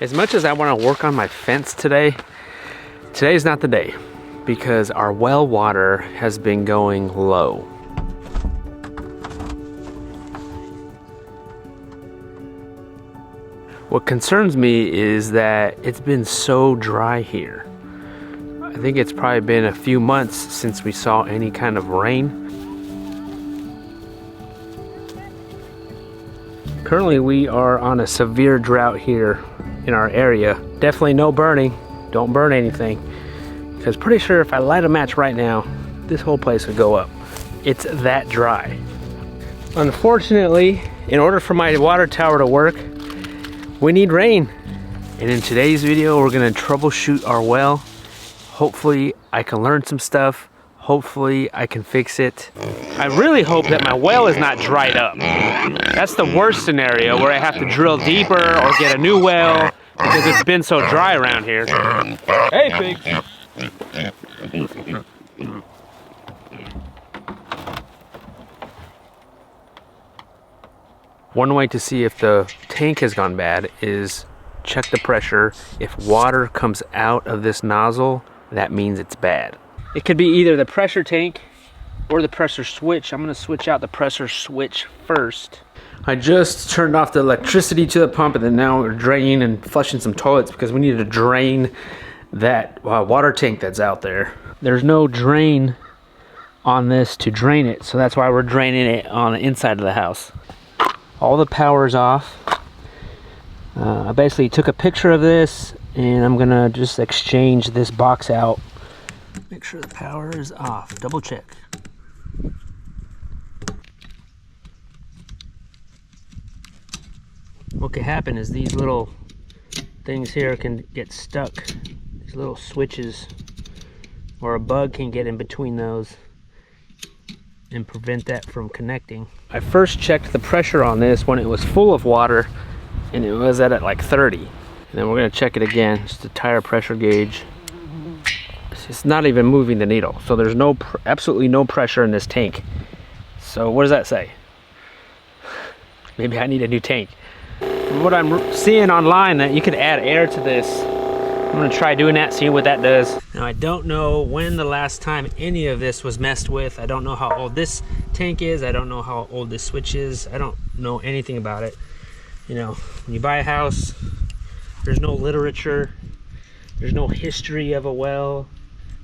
As much as I want to work on my fence today, today's not the day because our well water has been going low. What concerns me is that it's been so dry here. I think it's probably been a few months since we saw any kind of rain. Currently we are on a severe drought here in our area. Definitely no burning, don't burn anything. Because pretty sure if I light a match right now, this whole place would go up. It's that dry. Unfortunately, in order for my water tower to work, we need rain. And in today's video, we're gonna troubleshoot our well. Hopefully I can learn some stuff. Hopefully I can fix it. I really hope that my well is not dried up. That's the worst scenario, where I have to drill deeper or get a new well because it's been so dry around here. Hey, pigs. One way to see if the tank has gone bad is check the pressure. If water comes out of this nozzle, that means it's bad. It could be either the pressure tank or the pressure switch. I'm gonna switch out the pressure switch first. I just turned off the electricity to the pump, and then now we're draining and flushing some toilets because we need to drain that water tank that's out there. There's no drain on this to drain it, so that's why we're draining it on the inside of the house. All the power's off. I basically took a picture of this, and I'm gonna just exchange this box out. Make sure the power is off. Double check. What can happen is these little things here can get stuck. These little switches, or a bug can get in between those and prevent that from connecting. I first checked the pressure on this when it was full of water, and it was at like 30. And then we're gonna check it again, just the tire pressure gauge. It's not even moving the needle, so there's absolutely no pressure in this tank. So what does that say? Maybe I need a new tank. From what I'm seeing online, that you can add air to this. I'm gonna try doing that, see what that does. Now I don't know when the last time any of this was messed with. I don't know how old this tank is. I don't know how old this switch is. I don't know anything about it. You know, when you buy a house, there's no literature, there's no history of a well.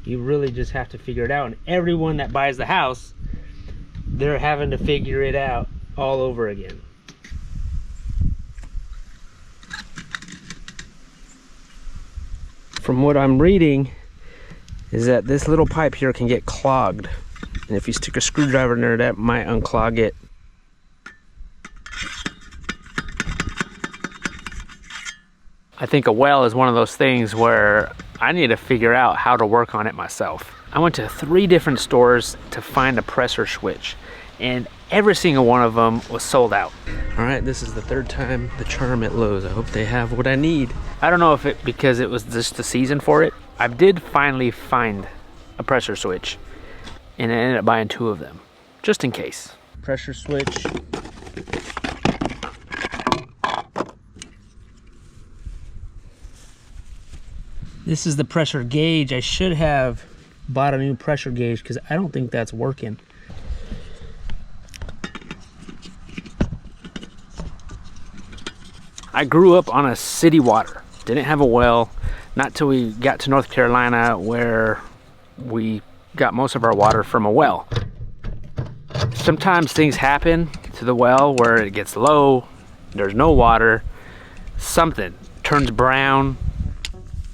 You really just have to figure it out. And everyone that buys the house, they're having to figure it out all over again. From what I'm reading is that this little pipe here can get clogged. And if you stick a screwdriver in there, that might unclog it. I think a well is one of those things where I need to figure out how to work on it myself. I went to 3 different stores to find a pressure switch, and every single one of them was sold out. All right, this is the 3rd time the charm at Lowe's. I hope they have what I need. I don't know if it because it was just the season for it. I did finally find a pressure switch, and I ended up buying 2 of them, just in case. Pressure switch. This is the pressure gauge. I should have bought a new pressure gauge because I don't think that's working. I grew up on a city water. Didn't have a well, not till we got to North Carolina, where we got most of our water from a well. Sometimes things happen to the well where it gets low, there's no water, something turns brown.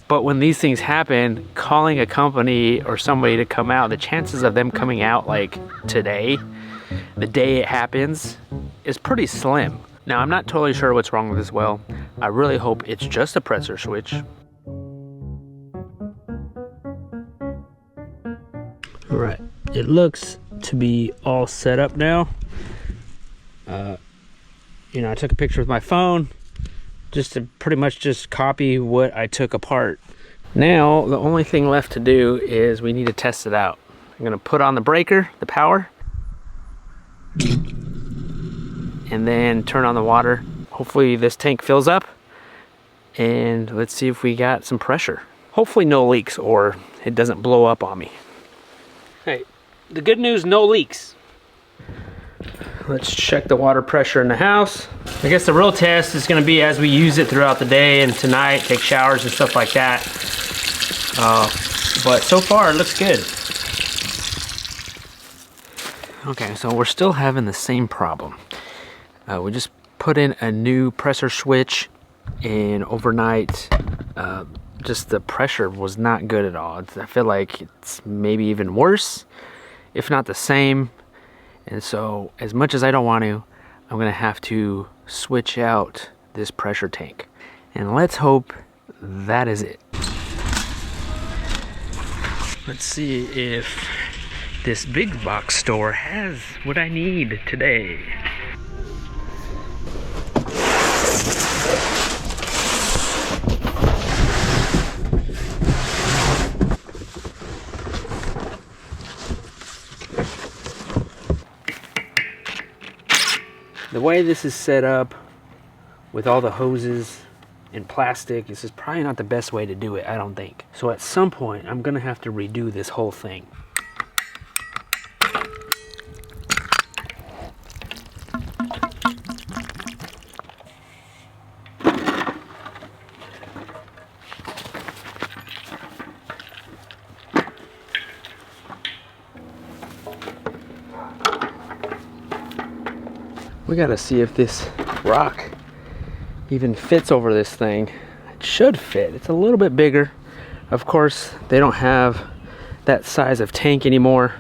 But when these things happen, calling a company or somebody to come out, the chances of them coming out like today, the day it happens, is pretty slim. Now, I'm not totally sure what's wrong with this well. I really hope it's just a pressure switch. All right, it looks to be all set up now. You know, I took a picture with my phone just to pretty much just copy what I took apart. Now, the only thing left to do is we need to test it out. I'm gonna put on the breaker, the power, and then turn on the water. Hopefully this tank fills up, and let's see if we got some pressure. Hopefully no leaks, or it doesn't blow up on me. Hey, the good news, no leaks. Let's check the water pressure in the house. I guess the real test is gonna be as we use it throughout the day and tonight, take showers and stuff like that. But so far it looks good. Okay, so we're still having the same problem. We just put in a new pressure switch, and overnight, just the pressure was not good at all. I feel like it's maybe even worse, if not the same. And so, as much as I don't want to, I'm gonna have to switch out this pressure tank. And let's hope that is it. Let's see if this big box store has what I need today. The way this is set up with all the hoses and plastic, this is probably not the best way to do it, I don't think. So at some point, I'm gonna have to redo this whole thing. We gotta see if this rock even fits over this thing. It should fit. It's a little bit bigger. Of course, they don't have that size of tank anymore.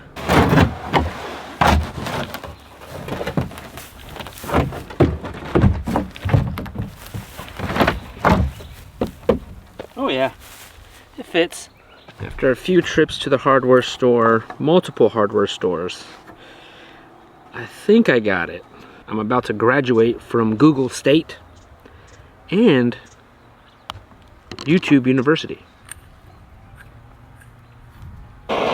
Oh yeah, it fits. After a few trips to the hardware store, multiple hardware stores, I think I got it. I'm about to graduate from Google State and YouTube University. Let's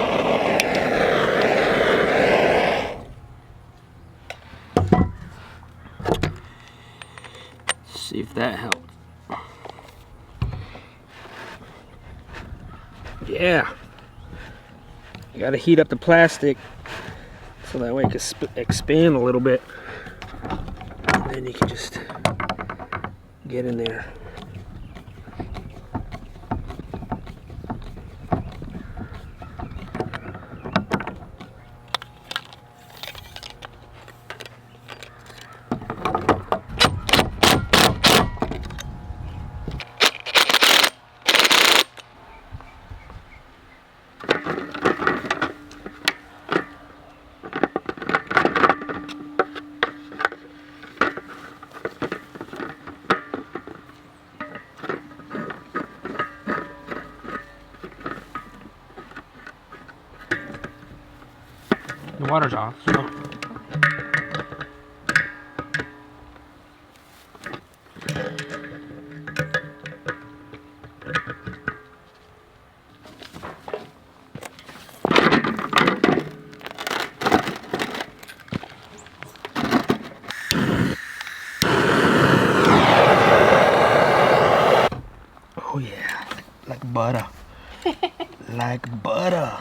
see if that helps. Yeah. You gotta heat up the plastic so that way it can expand a little bit. And then you can just get in there. The water's off, so. Oh yeah, like butter. Like butter.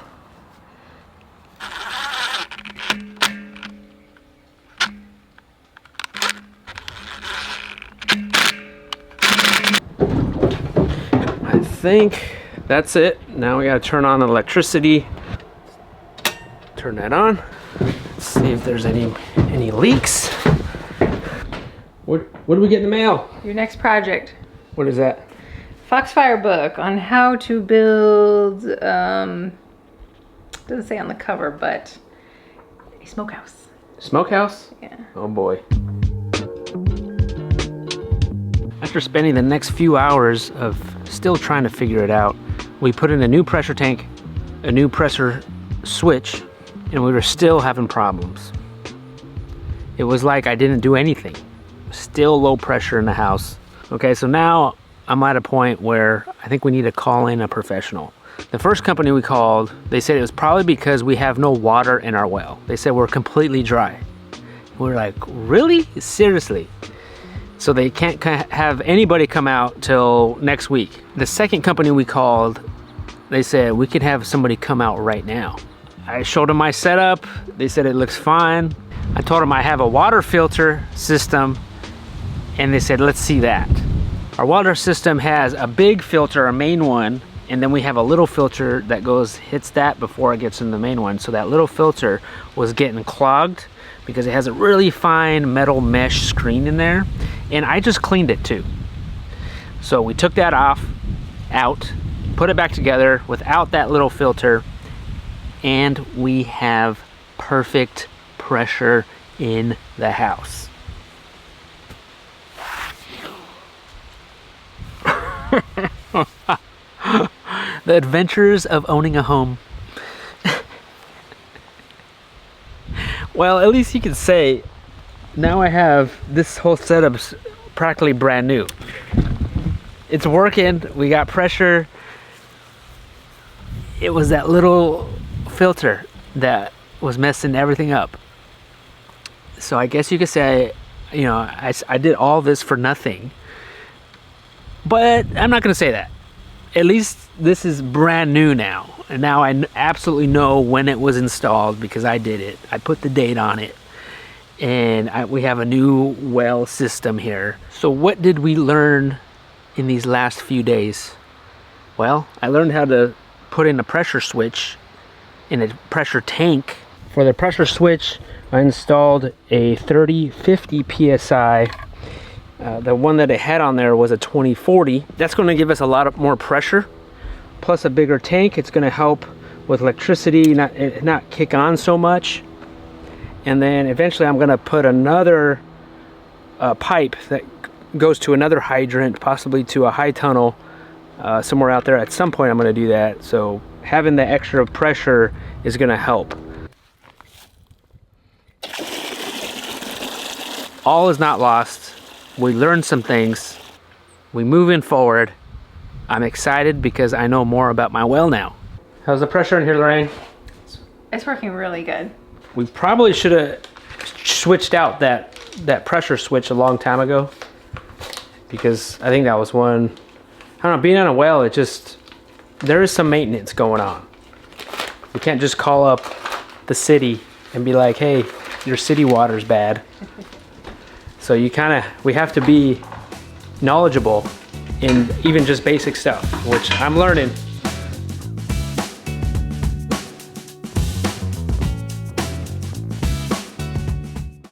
I think that's it. Now we gotta turn on the electricity. Turn that on. Let's see if there's any leaks. What do we get in the mail? Your next project. What is that? Foxfire book on how to build, doesn't say on the cover, but a smokehouse. Smokehouse? Yeah. Oh boy. After spending the next few hours of still trying to figure it out, we put in a new pressure tank, a new pressure switch, and we were still having problems. It was like I didn't do anything. Still low pressure in the house. Okay, so now I'm at a point where I think we need to call in a professional. The first company we called, they said it was probably because we have no water in our well. They said we're completely dry. We're like, really? Seriously? So they can't have anybody come out till next week. The second company we called, they said we could have somebody come out right now. I showed them my setup. They said it looks fine. I told them I have a water filter system, and they said, let's see that. Our water system has a big filter, a main one, and then we have a little filter that hits that before it gets in the main one. So that little filter was getting clogged because it has a really fine metal mesh screen in there. And I just cleaned it too. So we took that out, put it back together without that little filter, and we have perfect pressure in the house. The adventures of owning a home. Well, at least you can say, now I have this whole setup's practically brand new. It's working, we got pressure. It was that little filter that was messing everything up. So I guess you could say, you know, I did all this for nothing. But I'm not gonna say that. At least this is brand new now. And now I absolutely know when it was installed because I did it. I put the date on it. And we have a new well system here. So what did we learn in these last few days? Well, I learned how to put in a pressure switch in a pressure tank. For the pressure switch, I installed a 3050 PSI. The one that it had on there was a 2040. That's going to give us a lot more pressure, plus a bigger tank. It's going to help with electricity not kick on so much. And then eventually I'm going to put another pipe that goes to another hydrant, possibly to a high tunnel somewhere out there. At some point I'm going to do that. So having the extra pressure is going to help. All is not lost. We learned some things. We moving forward. I'm excited because I know more about my well now. How's the pressure in here, Lorraine? It's working really good. We probably should have switched out that pressure switch a long time ago, because I think that was one, I don't know, being on a well, there is some maintenance going on. You can't just call up the city and be like, hey, your city water's bad. So we have to be knowledgeable in even just basic stuff, which I'm learning.